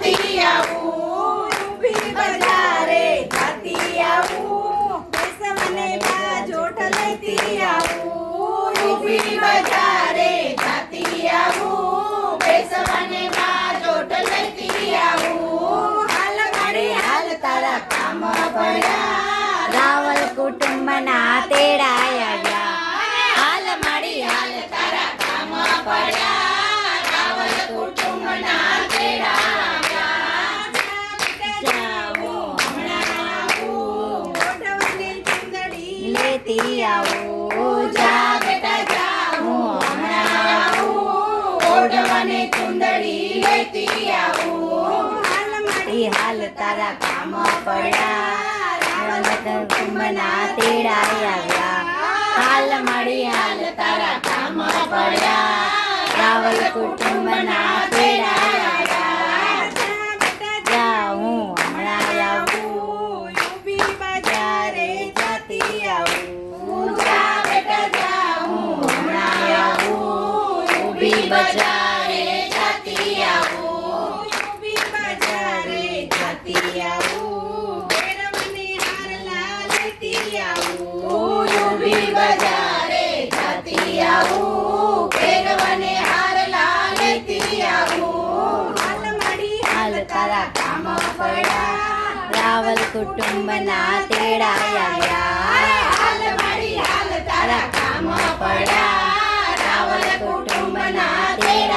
જાતી આવું ઊભી બજારે જાતી આવું બેસવાને બાજોઠ લેતી આવું ઊભી બજારે જાતી આવું બેસવાને બાજોઠ લેતી આવું હાલ મારી હાલ તારા કામ પડ્યા રાવલ કુટુંબના તેડાયા ગયા હાલ મારી હાલ તારા કામ પડ્યા રાવલ કુટુંબના તેડાયા જાવું હમણાં આવું ઓઢવાની ચૂંદડી લેતી આવું જા બેટા જાવું હમણાં આવું ઓઢવાની ચૂંદડી લેતી આવું હાલ મારી હાલ તારા કામ પડ્યા રાવલ કુટુંબના તેડાયા ગયા હાલ મારી હાલ તારા કામ પડ્યા રાવલ કુટુંબના તેડાયા જાઉં હમણાં આવું ઊભી બજારે જાતી આવું જા બેટા જાવું હમણાં આવું ઊભી બજારે જાતી આવું ઊભી બજારે જાતી આવું ભેરવની હારલા લેતી આવું ઊભી બજારે જાતી આવું ભેરવને હારલા લેતી આવું હાલ મારી હાલ તારા કામ પડ્યા રાવલ કુટુંબના તેડાયા ગયા હાલ મારી હાલ તારા કામ પડ્યા રાવલ કુટુંબના તેડા